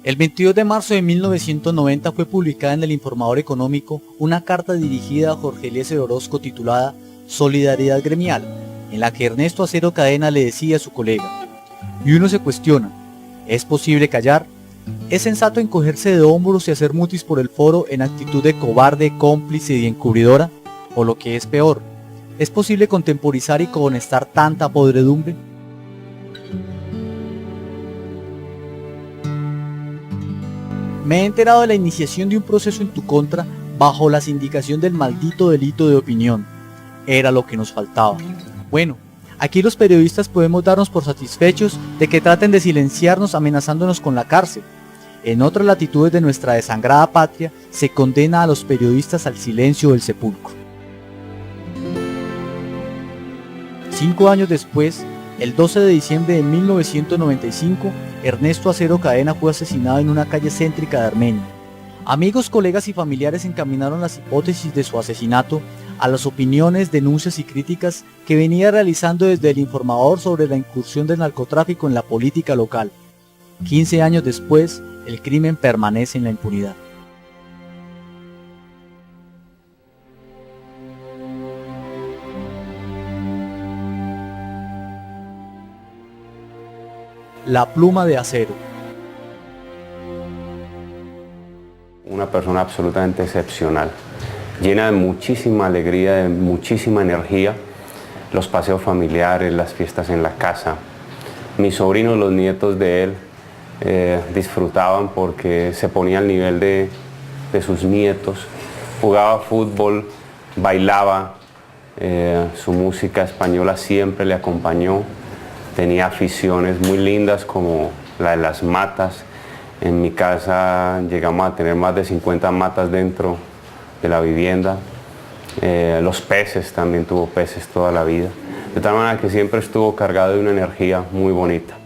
El 22 de marzo de 1990 fue publicada en el Informador Económico una carta dirigida a Jorge Eliezer Orozco titulada Solidaridad Gremial, en la que Ernesto Acero Cadena le decía a su colega: y uno se cuestiona, ¿es posible callar? ¿Es sensato encogerse de hombros y hacer mutis por el foro en actitud de cobarde, cómplice y encubridora? O lo que es peor, ¿es posible contemporizar y cohonestar tanta podredumbre? Me he enterado de la iniciación de un proceso en tu contra bajo la sindicación del maldito delito de opinión. Era lo que nos faltaba. Bueno, aquí los periodistas podemos darnos por satisfechos de que traten de silenciarnos amenazándonos con la cárcel. En otras latitudes de nuestra desangrada patria se condena a los periodistas al silencio del sepulcro. 5 años después, el 12 de diciembre de 1995, Ernesto Acero Cadena fue asesinado en una calle céntrica de Armenia. Amigos, colegas y familiares encaminaron las hipótesis de su asesinato a las opiniones, denuncias y críticas que venía realizando desde el Informador sobre la incursión del narcotráfico en la política local. 15 años después, el crimen permanece en la impunidad. La pluma de acero. Una persona absolutamente excepcional, llena de muchísima alegría, de muchísima energía. Los paseos familiares, las fiestas en la casa. Mis sobrinos, los nietos de él, disfrutaban porque se ponía al nivel de sus nietos. Jugaba fútbol, bailaba, su música española siempre le acompañó. Tenía aficiones muy lindas como la de las matas. En mi casa llegamos a tener más de 50 matas dentro de la vivienda. Los peces, también tuvo peces toda la vida. De tal manera que siempre estuvo cargado de una energía muy bonita.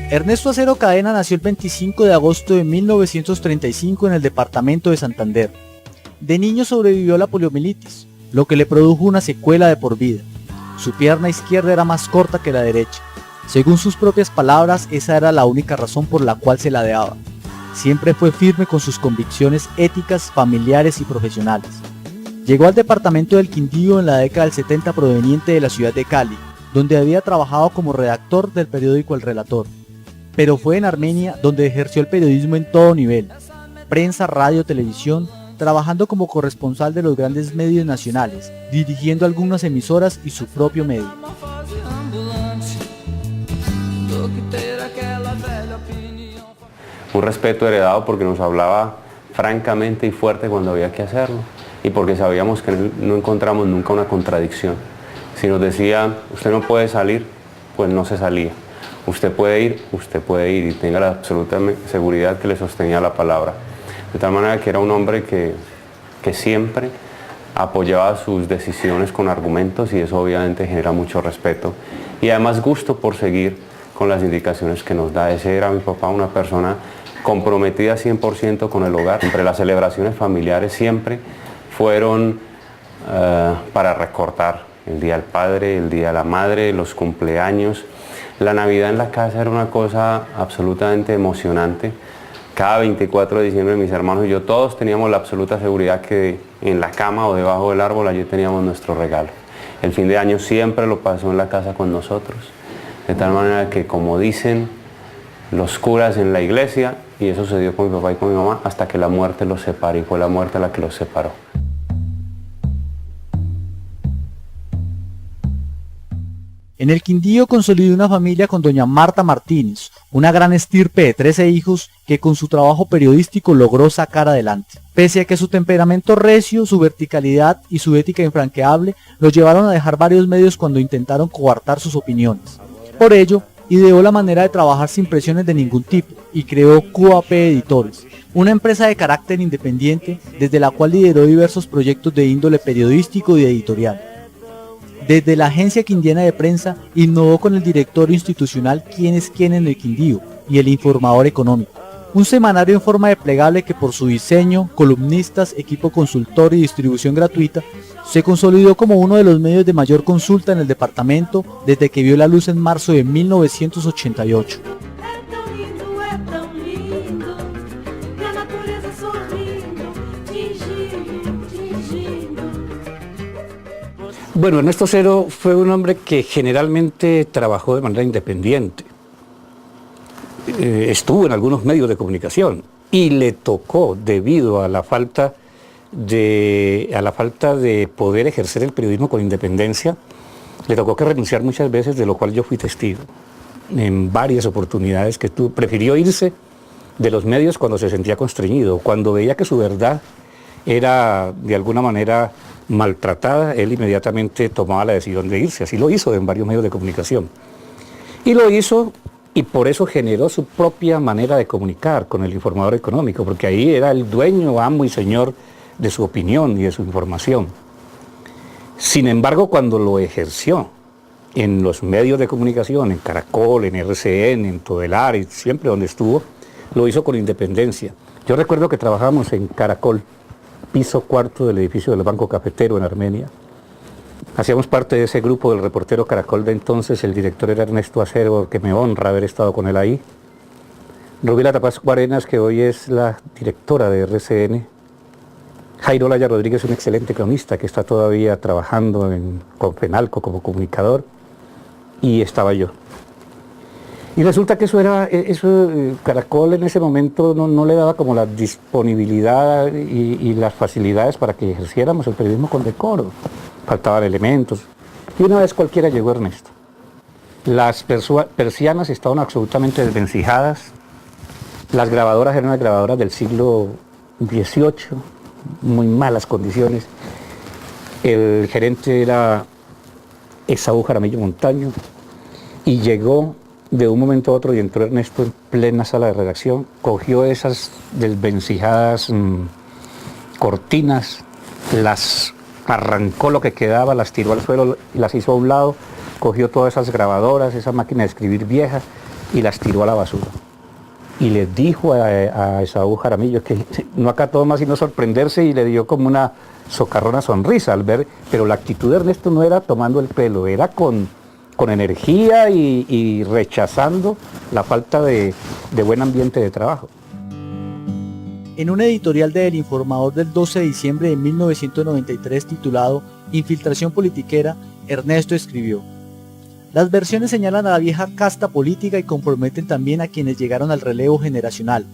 Ernesto Acero Cadena nació el 25 de agosto de 1935 en el departamento de Santander. De niño sobrevivió a la poliomielitis, lo que le produjo una secuela de por vida. Su pierna izquierda era más corta que la derecha. Según sus propias palabras, esa era la única razón por la cual se ladeaba. Siempre fue firme con sus convicciones éticas, familiares y profesionales. Llegó al departamento del Quindío en la década del 70 proveniente de la ciudad de Cali, donde había trabajado como redactor del periódico El Relator. Pero fue en Armenia donde ejerció el periodismo en todo nivel: prensa, radio, televisión, trabajando como corresponsal de los grandes medios nacionales, dirigiendo algunas emisoras y su propio medio. Un respeto heredado porque nos hablaba francamente y fuerte cuando había que hacerlo, y porque sabíamos que no encontramos nunca una contradicción. Si nos decía, usted no puede salir, pues no se salía. Usted puede ir, y tenga la absoluta seguridad que le sostenía la palabra. De tal manera que era un hombre que siempre apoyaba sus decisiones con argumentos, y eso obviamente genera mucho respeto y además gusto por seguir con las indicaciones que nos da. Ese era mi papá, una persona comprometida 100% con el hogar. Siempre las celebraciones familiares siempre fueron para recordar el Día del Padre, el Día de la Madre, los cumpleaños. La Navidad en la casa era una cosa absolutamente emocionante. Cada 24 de diciembre mis hermanos y yo todos teníamos la absoluta seguridad que en la cama o debajo del árbol allí teníamos nuestro regalo. El fin de año siempre lo pasó en la casa con nosotros. De tal manera que, como dicen los curas en la iglesia, y eso sucedió con mi papá y con mi mamá, hasta que la muerte los separó, y fue la muerte la que los separó. En el Quindío consolidó una familia con doña Marta Martínez, una gran estirpe de 13 hijos que con su trabajo periodístico logró sacar adelante. Pese a que su temperamento recio, su verticalidad y su ética infranqueable los llevaron a dejar varios medios cuando intentaron coartar sus opiniones. Por ello, ideó la manera de trabajar sin presiones de ningún tipo y creó QAP Editores, una empresa de carácter independiente desde la cual lideró diversos proyectos de índole periodístico y editorial. Desde la agencia quindiana de prensa, innovó con el directorio institucional Quién es quién en el Quindío y el Informador Económico, un semanario en forma de plegable que por su diseño, columnistas, equipo consultor y distribución gratuita, Se consolidó como uno de los medios de mayor consulta en el departamento desde que vio la luz en marzo de 1988. Bueno, Ernesto Acero fue un hombre que generalmente trabajó de manera independiente. Estuvo en algunos medios de comunicación y le tocó, debido a la falta de poder ejercer el periodismo con independencia, le tocó que renunciar muchas veces, de lo cual yo fui testigo. En varias oportunidades que prefirió irse de los medios cuando se sentía constreñido, cuando veía que su verdad era de alguna manera maltratada, él inmediatamente tomaba la decisión de irse. Así lo hizo en varios medios de comunicación. Y lo hizo, y por eso generó su propia manera de comunicar con el informador económico, porque ahí era el dueño, amo y señor de su opinión y de su información. Sin embargo, cuando lo ejerció en los medios de comunicación, en Caracol, en RCN, en Todelar, y siempre donde estuvo, lo hizo con independencia. Yo recuerdo que trabajábamos en Caracol, piso cuarto del edificio del Banco Cafetero en Armenia. Hacíamos parte de ese grupo del reportero Caracol de entonces, el director era Ernesto Acero, que me honra haber estado con él ahí. Rubiela Tapascua Arenas, que hoy es la directora de RCN. Jairo Laya Rodríguez, un excelente cronista que está todavía trabajando con Fenalco como comunicador. Y estaba yo. Y resulta que Caracol en ese momento no le daba como la disponibilidad y las facilidades para que ejerciéramos el periodismo con decoro. Faltaban elementos. Y una vez cualquiera llegó Ernesto. Las persianas estaban absolutamente desvencijadas. Las grabadoras eran unas grabadoras del siglo XVIII, muy malas condiciones. El gerente era Esaú Jaramillo Montaño y llegó de un momento a otro y entró Ernesto en plena sala de redacción, cogió esas desvencijadas cortinas, las arrancó lo que quedaba, las tiró al suelo y las hizo a un lado, cogió todas esas grabadoras, esa máquina de escribir vieja y las tiró a la basura. Y le dijo a Esaú Jaramillo que no acató más sino sorprenderse y le dio como una socarrona sonrisa al ver, pero la actitud de Ernesto no era tomando el pelo, era con energía y rechazando la falta de buen ambiente de trabajo. En un editorial de El Informador del 12 de diciembre de 1993 titulado Infiltración politiquera, Ernesto escribió: las versiones señalan a la vieja casta política y comprometen también a quienes llegaron al relevo generacional.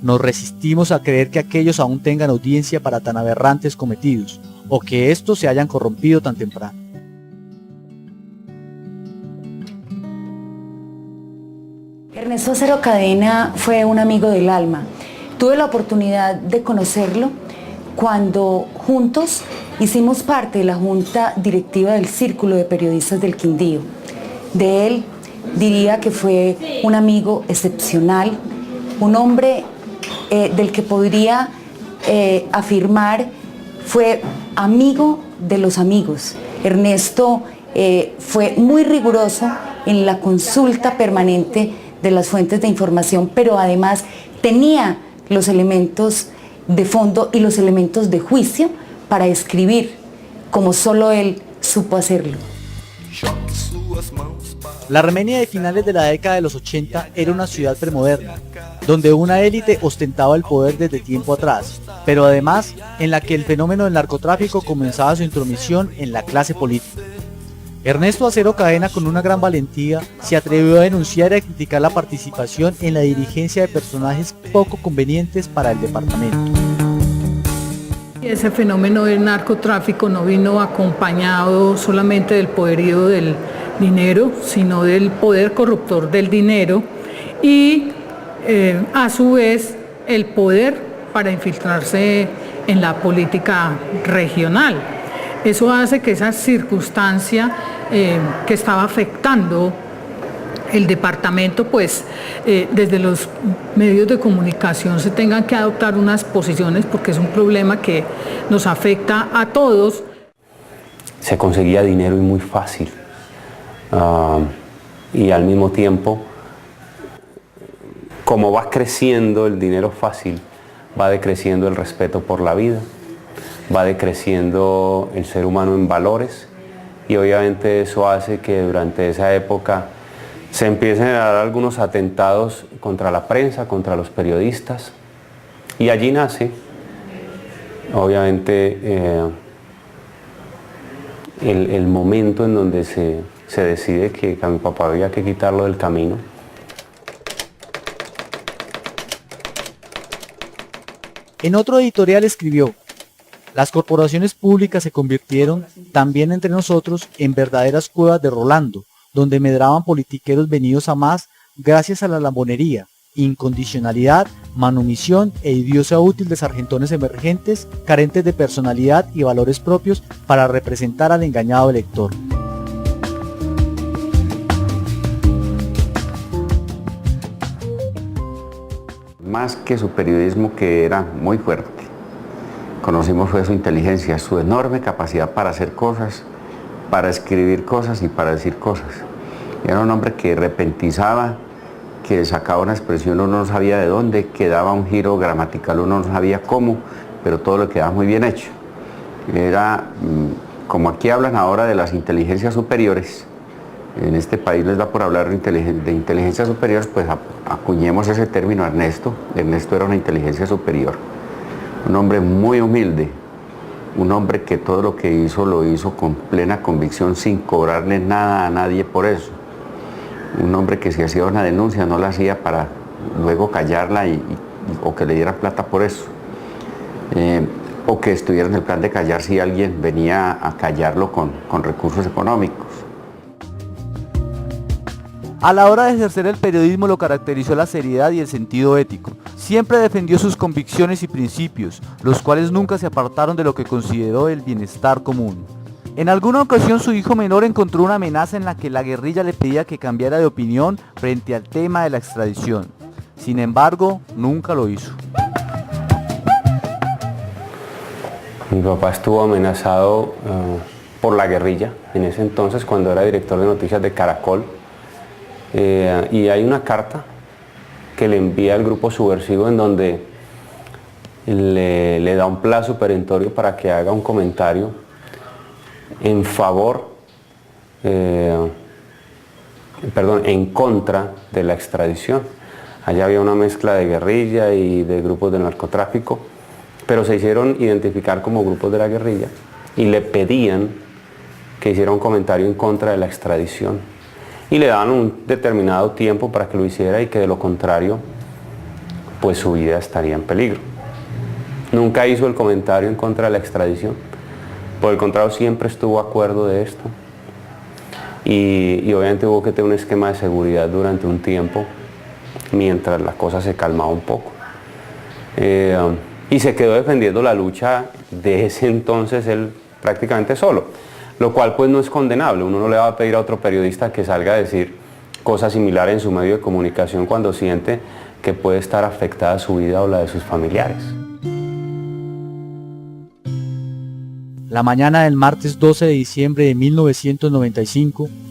Nos resistimos a creer que aquellos aún tengan audiencia para tan aberrantes cometidos, o que estos se hayan corrompido tan temprano. Ernesto Acero Cadena fue un amigo del alma. Tuve la oportunidad de conocerlo cuando juntos hicimos parte de la junta directiva del Círculo de Periodistas del Quindío. De él diría que fue un amigo excepcional, un hombre del que podría afirmar fue amigo de los amigos. Ernesto fue muy riguroso en la consulta permanente de las fuentes de información, pero además tenía los elementos de fondo y los elementos de juicio para escribir como solo él supo hacerlo. La Armenia de finales de la década de los 80 era una ciudad premoderna, donde una élite ostentaba el poder desde tiempo atrás, pero además en la que el fenómeno del narcotráfico comenzaba su intromisión en la clase política. Ernesto Acero Cadena, con una gran valentía, se atrevió a denunciar y a criticar la participación en la dirigencia de personajes poco convenientes para el departamento. Ese fenómeno del narcotráfico no vino acompañado solamente del poderío del dinero, sino del poder corruptor del dinero y a su vez el poder para infiltrarse en la política regional. Eso hace que esa circunstancia que estaba afectando el departamento, pues desde los medios de comunicación se tengan que adoptar unas posiciones porque es un problema que nos afecta a todos. Se conseguía dinero y muy fácil. Y al mismo tiempo, como va creciendo el dinero fácil, va decreciendo el respeto por la vida. va decreciendo el ser humano en valores y obviamente eso hace que durante esa época se empiecen a dar algunos atentados contra la prensa, contra los periodistas, y allí nace obviamente el momento en donde se decide que a mi papá había que quitarlo del camino. En otro editorial escribió: las corporaciones públicas se convirtieron, también entre nosotros, en verdaderas cuevas de Rolando, donde medraban politiqueros venidos a más gracias a la lambonería, incondicionalidad, manumisión e idiocia útil de sargentones emergentes, carentes de personalidad y valores propios para representar al engañado elector. Más que su periodismo, que era muy fuerte, conocimos fue su inteligencia, su enorme capacidad para hacer cosas, para escribir cosas y para decir cosas. Era un hombre que repentizaba, que sacaba una expresión, uno no sabía de dónde, que daba un giro gramatical, uno no sabía cómo, pero todo lo quedaba muy bien hecho. Era, como aquí hablan ahora de las inteligencias superiores, en este país les da por hablar de inteligencias superiores, pues acuñemos ese término a Ernesto. Ernesto era una inteligencia superior, un hombre muy humilde, un hombre que todo lo que hizo lo hizo con plena convicción, sin cobrarle nada a nadie por eso. Un hombre que si hacía una denuncia no la hacía para luego callarla o que le dieran plata por eso. O que estuviera en el plan de callar si alguien venía a callarlo con recursos económicos. A la hora de ejercer el periodismo lo caracterizó la seriedad y el sentido ético. Siempre defendió sus convicciones y principios, los cuales nunca se apartaron de lo que consideró el bienestar común. En alguna ocasión su hijo menor encontró una amenaza en la que la guerrilla le pedía que cambiara de opinión frente al tema de la extradición. Sin embargo, nunca lo hizo. Mi papá estuvo amenazado por la guerrilla en ese entonces, cuando era director de noticias de Caracol. Y hay una carta que le envía el grupo subversivo en donde le da un plazo perentorio para que haga un comentario en favor, en contra de la extradición. Allá había una mezcla de guerrilla y de grupos de narcotráfico, pero se hicieron identificar como grupos de la guerrilla y le pedían que hiciera un comentario en contra de la extradición. Y le daban un determinado tiempo para que lo hiciera y que de lo contrario, pues su vida estaría en peligro. Nunca hizo el comentario en contra de la extradición. Por el contrario, siempre estuvo de acuerdo de esto. Y obviamente hubo que tener un esquema de seguridad durante un tiempo, mientras la cosa se calmaba un poco. Y se quedó defendiendo la lucha de ese entonces él prácticamente solo. Lo cual pues no es condenable. Uno no le va a pedir a otro periodista que salga a decir cosas similares en su medio de comunicación cuando siente que puede estar afectada su vida o la de sus familiares. La mañana del martes 12 de diciembre de 1995,